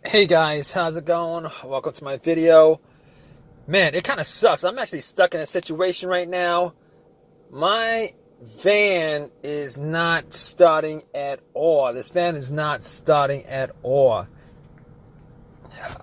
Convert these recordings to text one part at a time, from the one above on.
Hey guys, how's it going? Welcome to my video. Man, it kind of sucks. I'm actually stuck in a situation right now. My van is not starting at all. This van is not starting at all.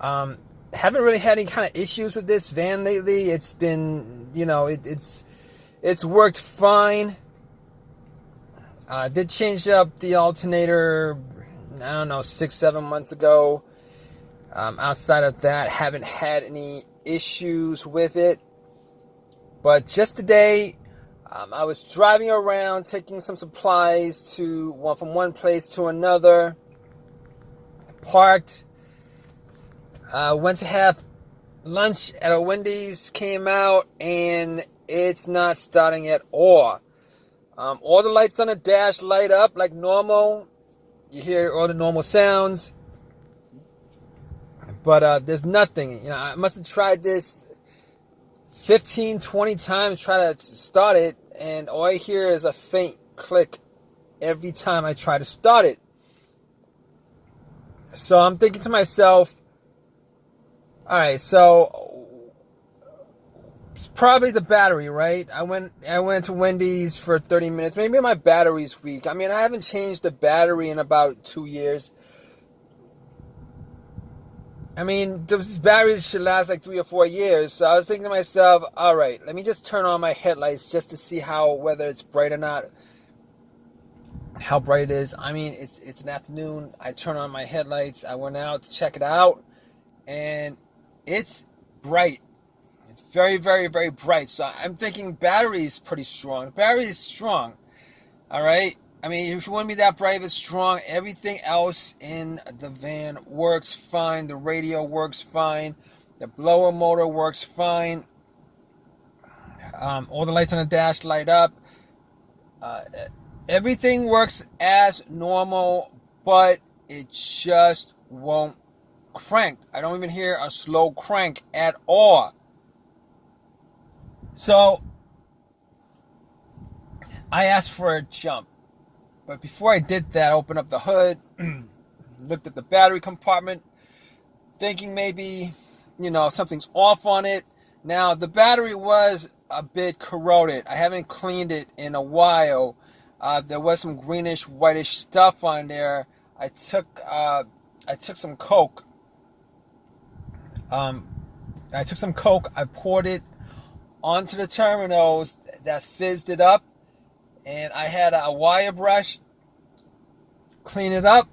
Haven't really had any kind of issues with this van lately. It's been, it's worked fine. Did change up the alternator, I don't know, 6-7 months ago. Outside of that, haven't had any issues with it. But just today, I was driving around taking some supplies from one place to another. Parked. Went to have lunch at a Wendy's. Came out and it's not starting at all. All the lights on the dash light up like normal. You hear all the normal sounds. But there's nothing. I must have tried this 15, 20 times, try to start it, and all I hear is a faint click every time I try to start it. So I'm thinking to myself, all right, so it's probably the battery, right? I went to Wendy's for 30 minutes. Maybe my battery's weak. I mean, I haven't changed the battery in about 2 years. I mean, those batteries should last like 3 or 4 years. So I was thinking to myself, all right, let me just turn on my headlights just to see whether it's bright or not, how bright it is. I mean, it's an afternoon. I turn on my headlights. I went out to check it out, and it's bright. It's very, very, very bright. So I'm thinking battery is pretty strong. The battery is strong, all right? I mean, if you want to be that bright, it's strong. Everything else in the van works fine. The radio works fine. The blower motor works fine. All the lights on the dash light up. Everything works as normal, but it just won't crank. I don't even hear a slow crank at all. So I asked for a jump. But before I did that, I opened up the hood, looked at the battery compartment, thinking maybe, something's off on it. Now, the battery was a bit corroded. I haven't cleaned it in a while. There was some greenish, whitish stuff on there. I took some Coke. I poured it onto the terminals that fizzed it up. And I had a wire brush clean it up.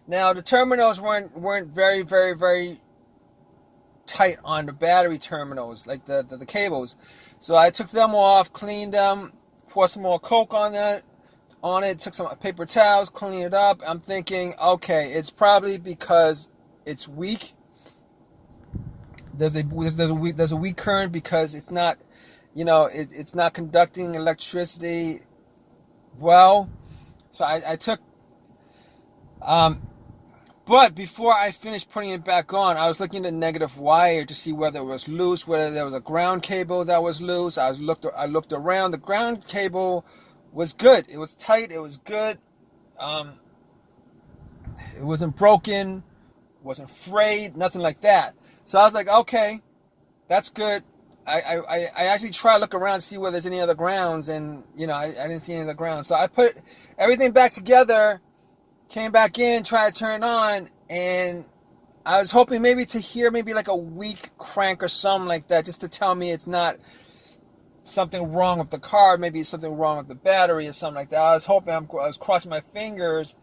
Now the terminals weren't very, very, very tight on the battery terminals, like the cables. So I took them off, cleaned them, poured some more Coke on it, took some paper towels, cleaned it up. I'm thinking, okay, it's probably because it's weak. There's a weak current because it's not, it's not conducting electricity well. So I took, but before I finished putting it back on, I was looking at the negative wire to see whether it was loose, whether there was a ground cable that was loose. I looked around. The ground cable was good. It was tight. It was good. It wasn't broken, wasn't frayed, nothing like that. So I was like, okay, that's good. I actually tried to look around to see whether there's any other grounds, and I didn't see any other grounds. So I put everything back together, came back in, tried to turn it on, and I was hoping maybe to hear maybe like a weak crank or something like that, just to tell me it's not something wrong with the car, maybe something wrong with the battery or something like that. I was hoping, I was crossing my fingers,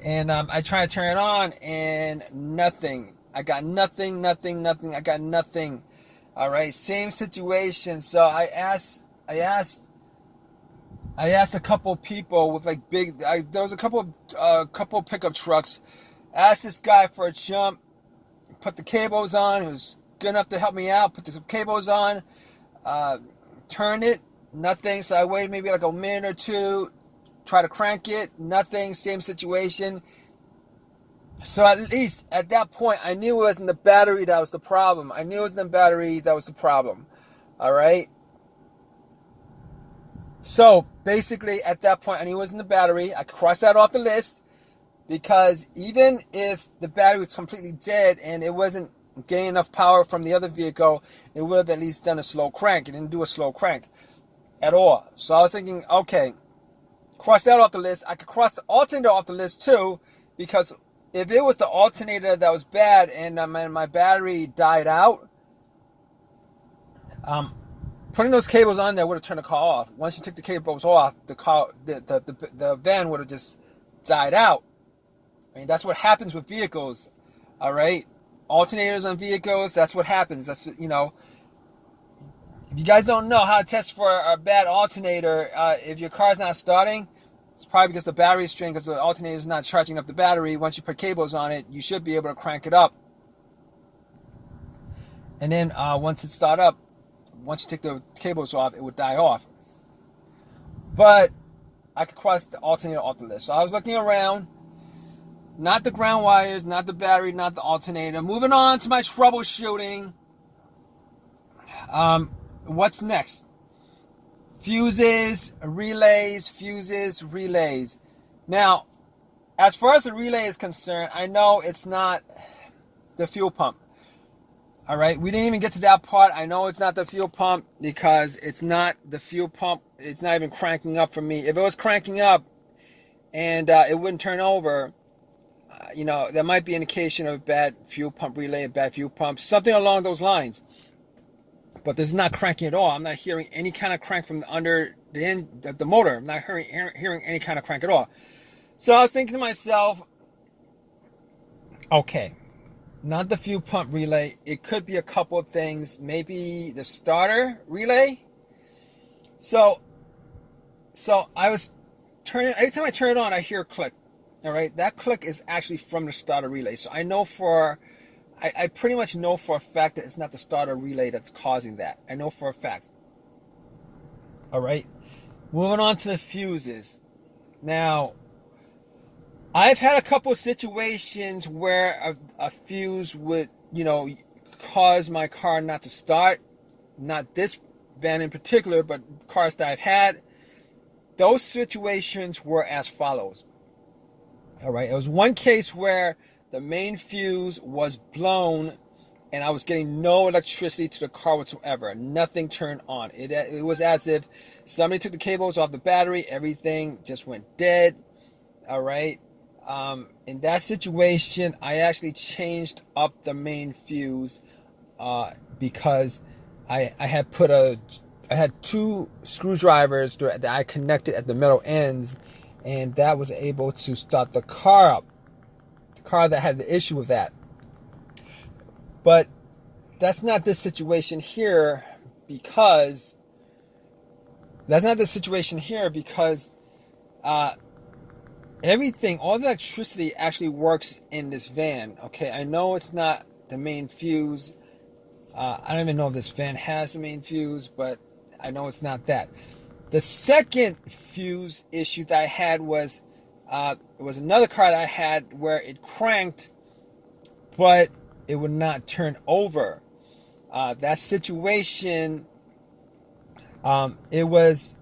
and I tried to turn it on, and nothing. I got nothing. I got nothing. All right, same situation. So I asked a couple people with like there was a couple pickup trucks. Asked this guy for a jump, put the cables on. He was good enough to help me out. Put the cables on, turned it, nothing. So I waited maybe like a minute or two, try to crank it, nothing. Same situation. So at least at that point, I knew it wasn't the battery that was the problem. All right. So basically, at that point, I knew it wasn't the battery. I crossed that off the list. because even if the battery was completely dead and it wasn't getting enough power from the other vehicle, it would have at least done a slow crank. It didn't do a slow crank at all. So I was thinking, okay, cross that off the list. I could cross the alternator off the list too, because if it was the alternator that was bad and my battery died out, putting those cables on there would have turned the car off. Once you took the cables off, the van would have just died out. I mean, that's what happens with vehicles. All right, alternators on vehicles, that's what happens. That's, you know, if you guys don't know how to test for a bad alternator, if your car's not starting, it's probably because the battery is strained, because the alternator is not charging up the battery. Once you put cables on it, you should be able to crank it up. And then once it starts up, once you take the cables off, it would die off. But I could cross the alternator off the list. So I was looking around. Not the ground wires, not the battery, not the alternator. Moving on to my troubleshooting. What's next? Fuses, relays. Now, as far as the relay is concerned, I know it's not the fuel pump. All right, we didn't even get to that part. I know it's not the fuel pump because it's not the fuel pump. It's not even cranking up for me. If it was cranking up and it wouldn't turn over, you know, that might be an indication of a bad fuel pump relay, a bad fuel pump, something along those lines. But this is not cranking at all. I'm not hearing any kind of crank from under the end of the motor. I'm not hearing any kind of crank at all. So I was thinking to myself, okay, not the fuel pump relay. It could be a couple of things. Maybe the starter relay. So I was turning. Every time I turn it on, I hear a click. All right, that click is actually from the starter relay. So I know I pretty much know for a fact that it's not the starter relay that's causing that. I know for a fact. All right, moving on to the fuses. Now, I've had a couple of situations where a fuse would, you know, cause my car not to start. Not this van in particular, but cars that I've had. Those situations were as follows. All right, it was one case where the main fuse was blown and I was getting no electricity to the car whatsoever. Nothing turned on. It was as if somebody took the cables off the battery. Everything just went dead. All right. In that situation, I actually changed up the main fuse because I had two screwdrivers that I connected at the metal ends, and that was able to start the car up. The car that had the issue with that. But that's not the situation here because everything, all the electricity actually works in this van. Okay, I know it's not the main fuse. I don't even know if this van has the main fuse, but I know it's not that. The second fuse issue that I had was it was another car that I had where it cranked, but it would not turn over. That situation, it was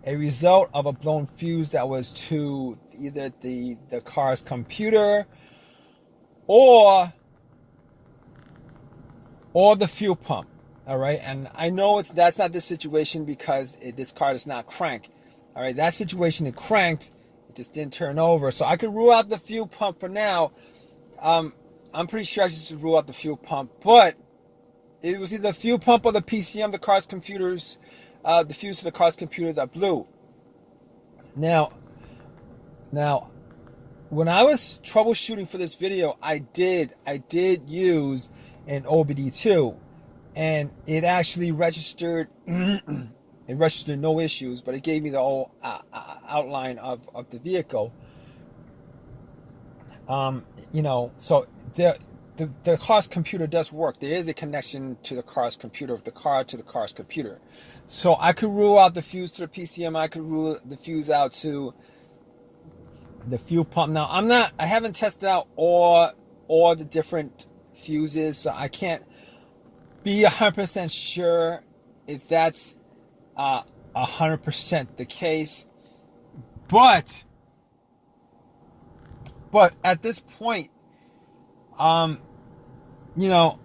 a result of a blown fuse that was to either the car's computer or the fuel pump. All right, and I know that's not this situation because this car does not crank. All right, that situation it cranked, it just didn't turn over. So I could rule out the fuel pump for now. I'm pretty sure I should rule out the fuel pump, but it was either the fuel pump or the PCM, the car's computers, the fuse to the car's computer that blew. Now, when I was troubleshooting for this video, I did use an OBD2, and it actually registered. It registered no issues, but it gave me the whole outline of the vehicle. You know, so the car's computer does work. There is a connection to the car's computer, the car to the car's computer. So I could rule out the fuse to the PCM. I could rule the fuse out to the fuel pump. Now I haven't tested out all the different fuses, so I can't be 100% sure if that's 100% the case. But But at this point, you know,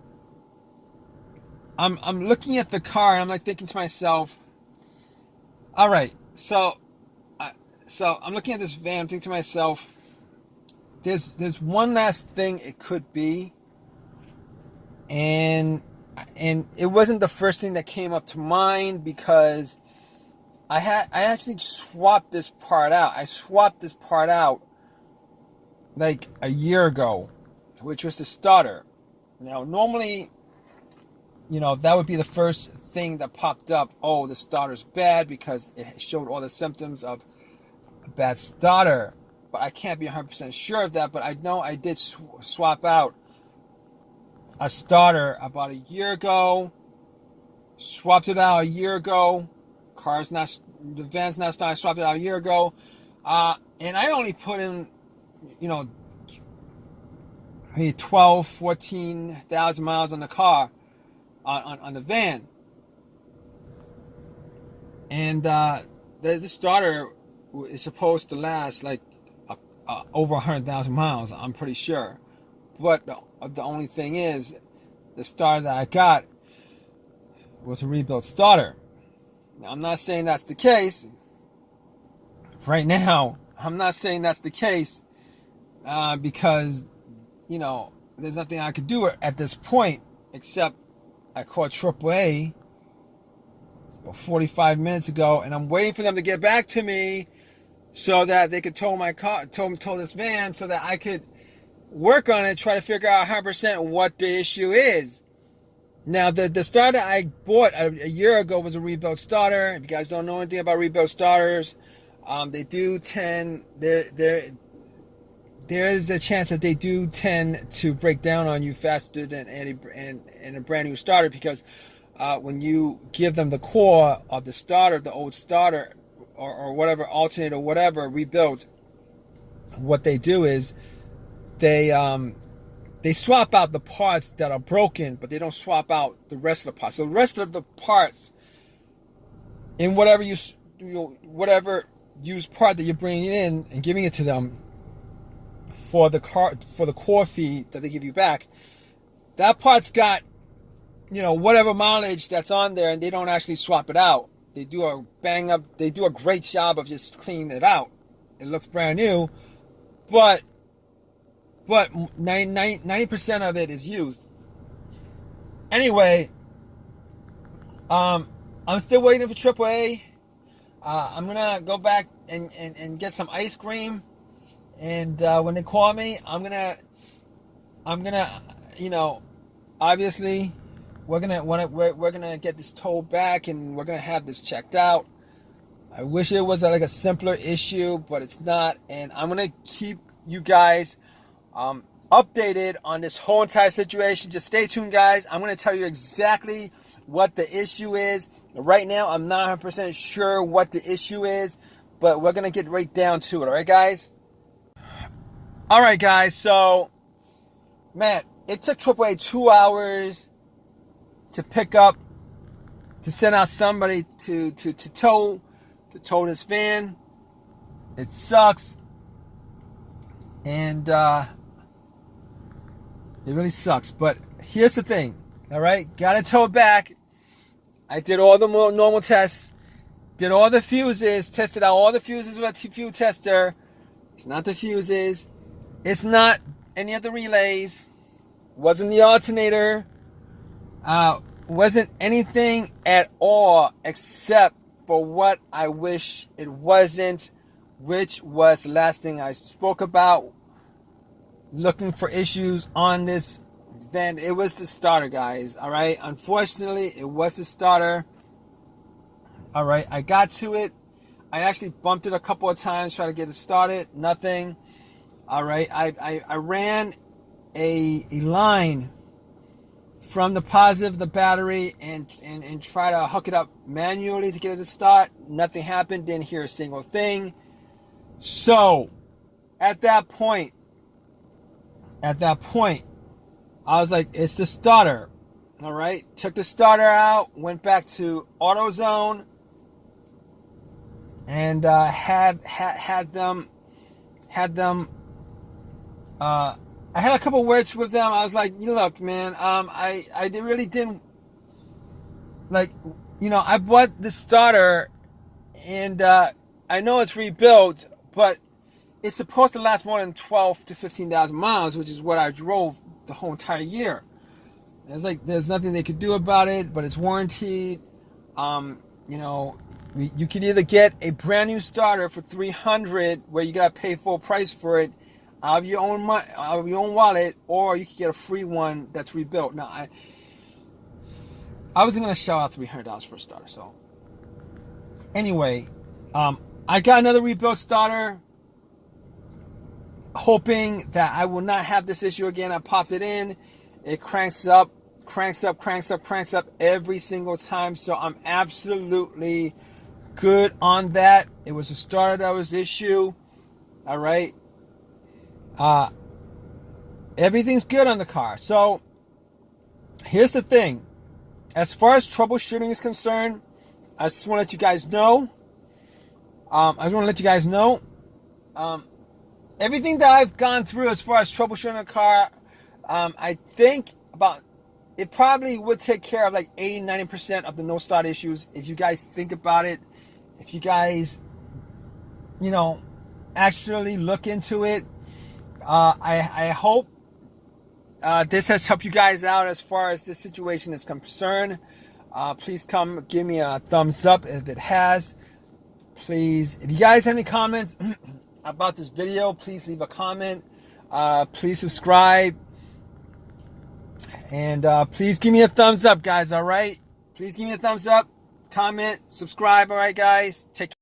I'm looking at the car and I'm like thinking to myself, all right, so I'm looking at this van, I'm thinking to myself, there's one last thing it could be, and it wasn't the first thing that came up to mind, because I actually swapped this part out. I swapped this part out like a year ago, which was the starter. Now, normally, that would be the first thing that popped up. Oh, the starter's bad, because it showed all the symptoms of a bad starter. But I can't be 100% sure of that. But I know I did swap out a starter about a year ago. Swapped it out a year ago. The van's not starting. I swapped it out a year ago. And I only put in, maybe 12, 14,000 miles on the car, on the van. And the starter is supposed to last like over 100,000 miles, I'm pretty sure. But the only thing is, the starter that I got was a rebuilt starter. Now, I'm not saying that's the case. Right now, I'm not saying that's the case, because, there's nothing I could do at this point, except I called AAA about 45 minutes ago, and I'm waiting for them to get back to me so that they could tow my car, tow this van, so that I could work on it, try to figure out 100% what the issue is. Now, the starter I bought a year ago was a rebuilt starter. If you guys don't know anything about rebuilt starters, they do tend, there is a chance that they do tend to break down on you faster than a brand new starter, because when you give them the core of the starter, the old starter, or whatever, alternate or whatever, rebuilt, what they do is they swap out the parts that are broken, but they don't swap out the rest of the parts. So the rest of the parts, in whatever whatever used part that you're bringing in and giving it to them for the core fee that they give you back, that part's got whatever mileage that's on there, and they don't actually swap it out. They do a great job of just cleaning it out. It looks brand new, but 90% of it is used. Anyway, I'm still waiting for AAA. I'm gonna go back and get some ice cream, and when they call me, I'm gonna obviously we're gonna get this towed back, and we're gonna have this checked out. I wish it was like a simpler issue, but it's not, and I'm gonna keep you guys updated on this whole entire situation. Just stay tuned, guys. I'm going to tell you exactly what the issue is. Right now, I'm not 100% sure what the issue is, but we're going to get right down to it. All right, guys? All right, guys. So, man, it took AAA 2 hours to pick up, to send out somebody to tow this van. It sucks. And it really sucks. But here's the thing, all right? Got it towed back. I did all the normal tests, did all the fuses, tested out all the fuses with a fuse tester. It's not the fuses. It's not any of the relays. Wasn't the alternator. Wasn't anything at all except for what I wish it wasn't, which was the last thing I spoke about, looking for issues on this van. It was the starter, guys. All right. Unfortunately, it was the starter. All right. I got to it. I actually bumped it a couple of times, trying to get it started. Nothing. All right. I ran a line from the positive of the battery and try to hook it up manually to get it to start. Nothing happened. Didn't hear a single thing. So at that point, I was like, it's the starter. All right. Took the starter out, went back to AutoZone, and had them I had a couple words with them. I was like, you look, man, I really didn't, like, I bought the starter, and I know it's rebuilt, but it's supposed to last more than 12 to 15,000 miles, which is what I drove the whole entire year. And it's like, there's nothing they could do about it, but it's warranted. You can either get a brand new starter for $300, where you gotta pay full price for it out of your own money, out of your own wallet, or you can get a free one that's rebuilt. Now, I wasn't gonna shell out $300 for a starter. So anyway, I got another rebuilt starter, hoping that I will not have this issue again. I popped it in, it cranks up every single time. So I'm absolutely good on that. It was a starter that was issue. All right. Everything's good on the car. So here's the thing. As far as troubleshooting is concerned, I just want to let you guys know. Everything that I've gone through as far as troubleshooting a car, I think about it probably would take care of like 80-90% of the no start issues if you guys think about it. If you guys, actually look into it. I hope this has helped you guys out as far as this situation is concerned. Please come give me a thumbs up if it has. Please, if you guys have any comments about this video, please leave a comment. Please subscribe. And please give me a thumbs up, guys, all right? Please give me a thumbs up, comment, subscribe, all right, guys? Take care.